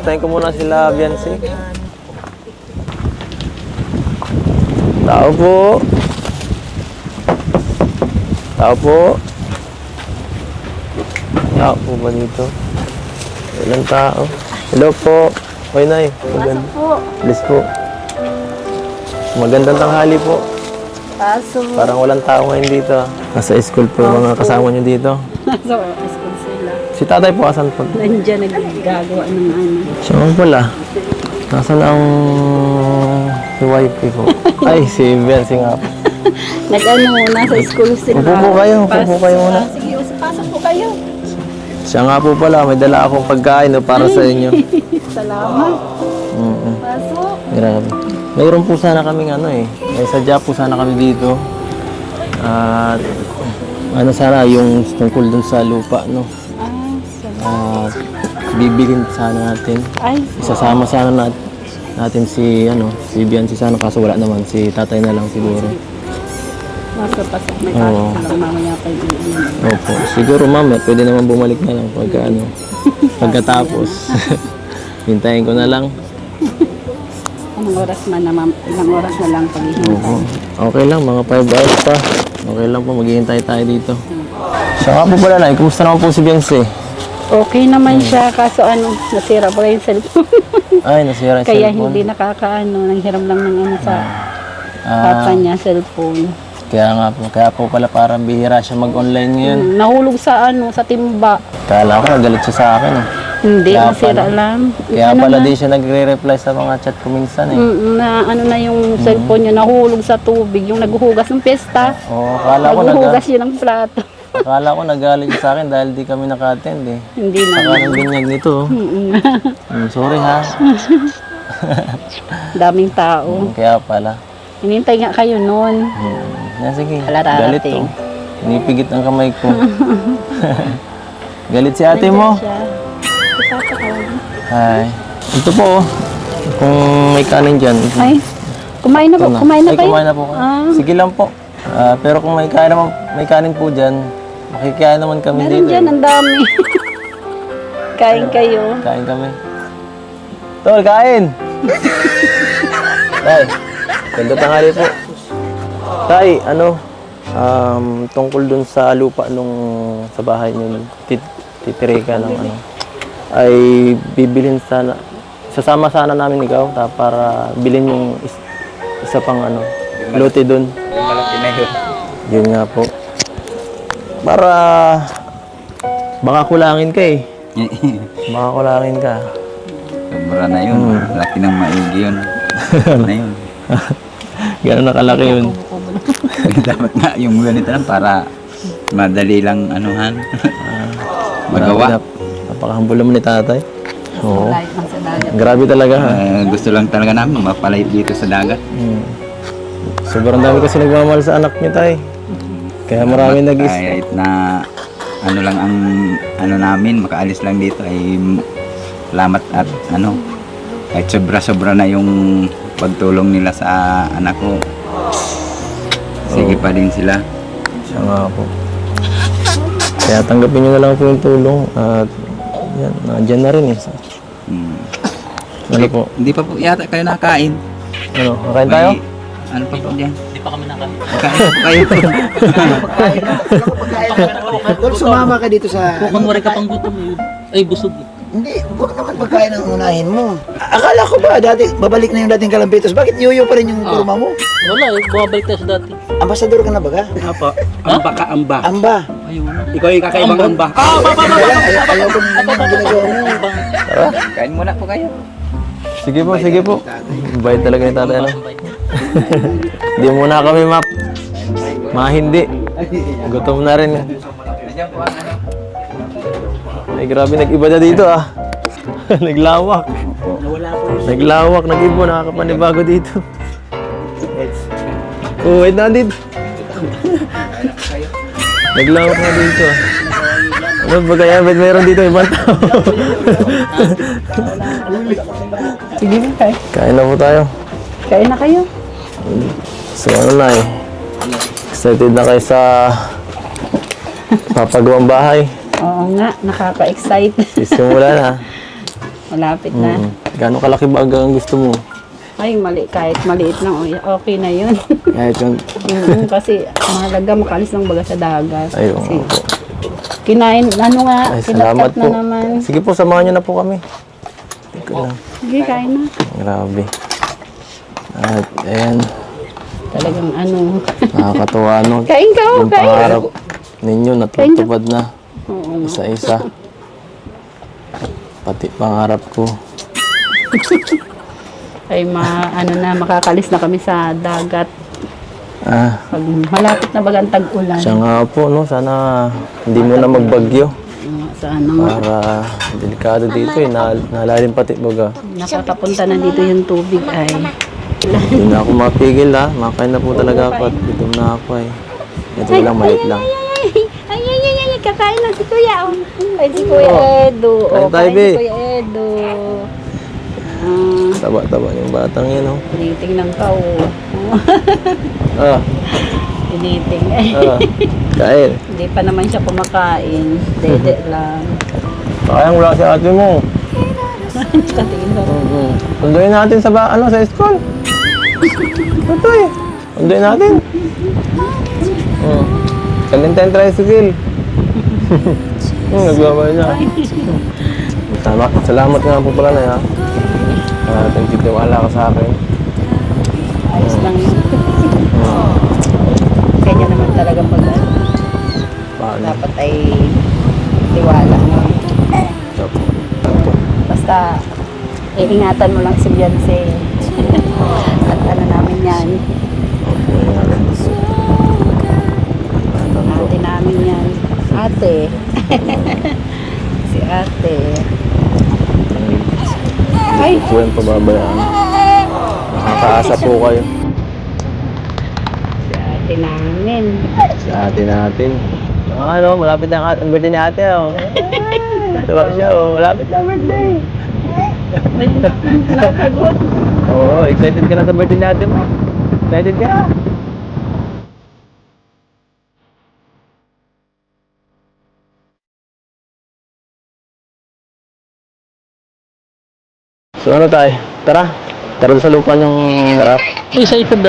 Kumustahin ko muna sila, Biancy. Tao po. Tao po. Tao po ba dito? Ilang tao? Hello po. Hoy, Nay. Pasok po. Alis po. Magandang tanghali po. Pasok. Parang walang tao ngayon dito. Nasa school po mga kasama nyo dito. Nasa school sila. Si tatay po, asan po? Nandiyan naggagawa ng ano. Siya nga pala. Nasaan ang si wife ko? Ay, si Biancy nga po. Nag-ano, nasa school sila. Upo po kayo, upo po kayo muna. Sige, pasok po kayo. Siya nga po pala, may dala akong pagkain para sa inyo. Salamat. Mm-mm. Pasok. Grabe. Mayroon po sana kaming ano eh. May sadya po sana kami dito. At ano sana yung tungkol dun sa lupa, no? Salamat. At bibilin sana natin. Ay, Isasama sana natin si si Biancy sana, kaso wala naman, si tatay na lang siguro. pasok. May Oo. pasok lang mamaya pa yun. Opo. Siguro mamaya pwede naman bumalik na lang pagkatapos. Hintayin ko na lang. Anong oras man naman, ilang oras na lang paghihintay. Oo. Okay lang, mga 5 hours pa. Okay lang po, maghihintay tayo dito. Siya nga po pala, Nay. Kumusta naman po si Biancy? Okay naman siya, kaso ano, nasira pa yung cellphone. Ay, nasira yung Kaya cellphone. hindi nakakaano, nanghiram lang ng ano sa Ah, papa niya, cellphone. kaya po pala parang bihira siya mag-online ngayon. Nahulog sa ano, sa timba. Kala ko nagalit siya sa akin eh. Hindi, Kaya nasira pala. lang. Kaya Ano pala na, di siya nagre-reply sa mga chat ko minsan eh. na ano na yung cellphone niya, nahulog sa tubig. Yung naghuhugas ng pesta, Oo, naghuhugas yun ng plato. akala ko nagalit siya sa akin dahil di kami naka-attend eh. Hindi na. Saka ng binyag nito. Sorry ha. Daming tao. Kaya pala. Hinintay nga kayo noon. Sige, Wala galit darating. oh. Pinipigit ang kamay ko. Galit si ate mo. Siya. Ipapakawan. Hi. Ito po oh. Kung may kanin dyan. Ay, kumain na po. Ito Kumain na Ay, kayo? kumain na po. Ah. Sige lang po. Pero kung may kanin po dyan, makikikain naman kami Meron dito. dyan, ang dami. Kain kayo. Kain kami. Tol, kain! Tay, ganda tanghali po. Tay, tungkol dun sa lupa nung sa bahay niyo, titiri ka ng ay bibilhin sana, sasama sana namin ikaw para bilhin yung isa pang lote dun. Malaki na yun. Yun nga po. Para baka kulangin ka eh. Baka kulangin ka. Sobra na yun. Laki ng maigi yun. Na yun. Gano'n nakalaki yun. Dapat nga yung ganito lang para madali lang anuhan. Magawa. Napakahambol naman ni tatay. Oo. Kahit lang sa dagat. Grabe talaga ha. Gusto lang talaga namin mapalay dito sa dagat. Sobrang dami kasi nagmamahal sa anak niya tay. Kaya marami Kahit na ano lang ang namin, makaalis lang dito ay salamat at kahit sobra-sobra na yung pagtulong nila sa anak ko. Sige pa din sila. Siya nga po. Kaya tanggapin niyo na lang po yung tulong. At yan, nandyan na rin eh. Ano po? Hindi pa po yata kayo nakain. Kakain tayo? Ano pa po dyan? Hindi pa kami nakain. Kain po kayo. Tol, sumama ka dito sa... Mukhang wari ka pang gutom eh. Ay, busog eh. Hindi, huwag naman pagkain ang unahin mo. Akala ko ba, dati, babalik na yung dating kalampitos. Bakit yuyo pa rin yung kurma mo? Wala eh, bumabalik tayo sa dati. Ambasador ka na ba ka? Apa? Amba ka, amba. Amba. Ayun. Ikaw yung kakaibang amba. Ayaw ko naman ginagawa mo. Tara. Kain muna po kayo. Sige po, sige po. Bayad talaga ni tatay Hindi muna kami mahindi. Gutom na rin. Nandiyan po ang Ay grabe, nag-iba na dito ah. Naglawak. Naglawak, nag-ibo, nakakapanibago dito. Oh, wait na dito. Naglawak na dito ah. Ano ba kaya? Ba't mayroon dito ibang tao? Sige na kayo. Kain na po tayo. Kain na kayo. So ano na eh. Excited na kayo sa papagawang bahay. Oo nga, nakaka-excite. Sisimula na. Malapit na. Gano'ng kalaki ba ang gusto mo? Ay, kahit maliit lang, okay na yun. Kahit yung... Kasi mahalaga makalis ng baga sa dagat. Ayun Kasi nga po. kinain, ano nga, Ay, salamat kinakat na po. naman. Sige po, samahan niyo na po kami. Teka lang. Sige, kain na. Grabe. At ayan, Talagang ano. nakakatuwa no. Kain ka, Yung kain. pangarap ninyo natutupad na. Oo. Isa-isa. Pati pangarap ko. Ay, makakalis na kami sa dagat. Pag malapit na bagang tag-ulan. Siya nga po, no? Sana hindi mo na magbagyo. Sa ano nga, Para delikado dito eh. Nalalim pati baga. nakakapunta na dito yung tubig ay. Hindi na ako mapigil ha. Makain na po talaga ako at gutom na ako eh. Ito lang, maliit lang. Ay, kakain na si Kuya. Ay, si Kuya Edo. Kain tayo, Kain Be. si Kuya Edo. Taba-taba yung batang yan, oh. Tinitingnan ka, oh. Ah, Tinitingnan. kain. Hindi pa naman siya kumakain. Dede lang. Sayang wala si ate mo. Katingin daw. Sunduin natin sa sa school. Ito eh. Sunduin natin. Kalintan tricycle. Nagbawa niya. Salamat nga po pala na ya. Nagtitiwala ka sa akin. Ayos lang yun. Kanya naman talaga pag Paano? dapat ay tiwala mo. Basta iingatan mo lang si Beyonce. At ano namin yan. Ate namin yan. Ate. Si ate. Ay! Hindi po yung pababayaan. Nakakaasa po kayo. Si ate namin. Sa atin natin. Ano, malapit na ang birthday ni ate, oh. Diba siya, oh. Malapit na ang birthday. Nakagot. Oo, excited ka na sa birthday ni ate mo. Excited ka? So ano tayo? Tara. Tara sa lupa yung harap. Excited na.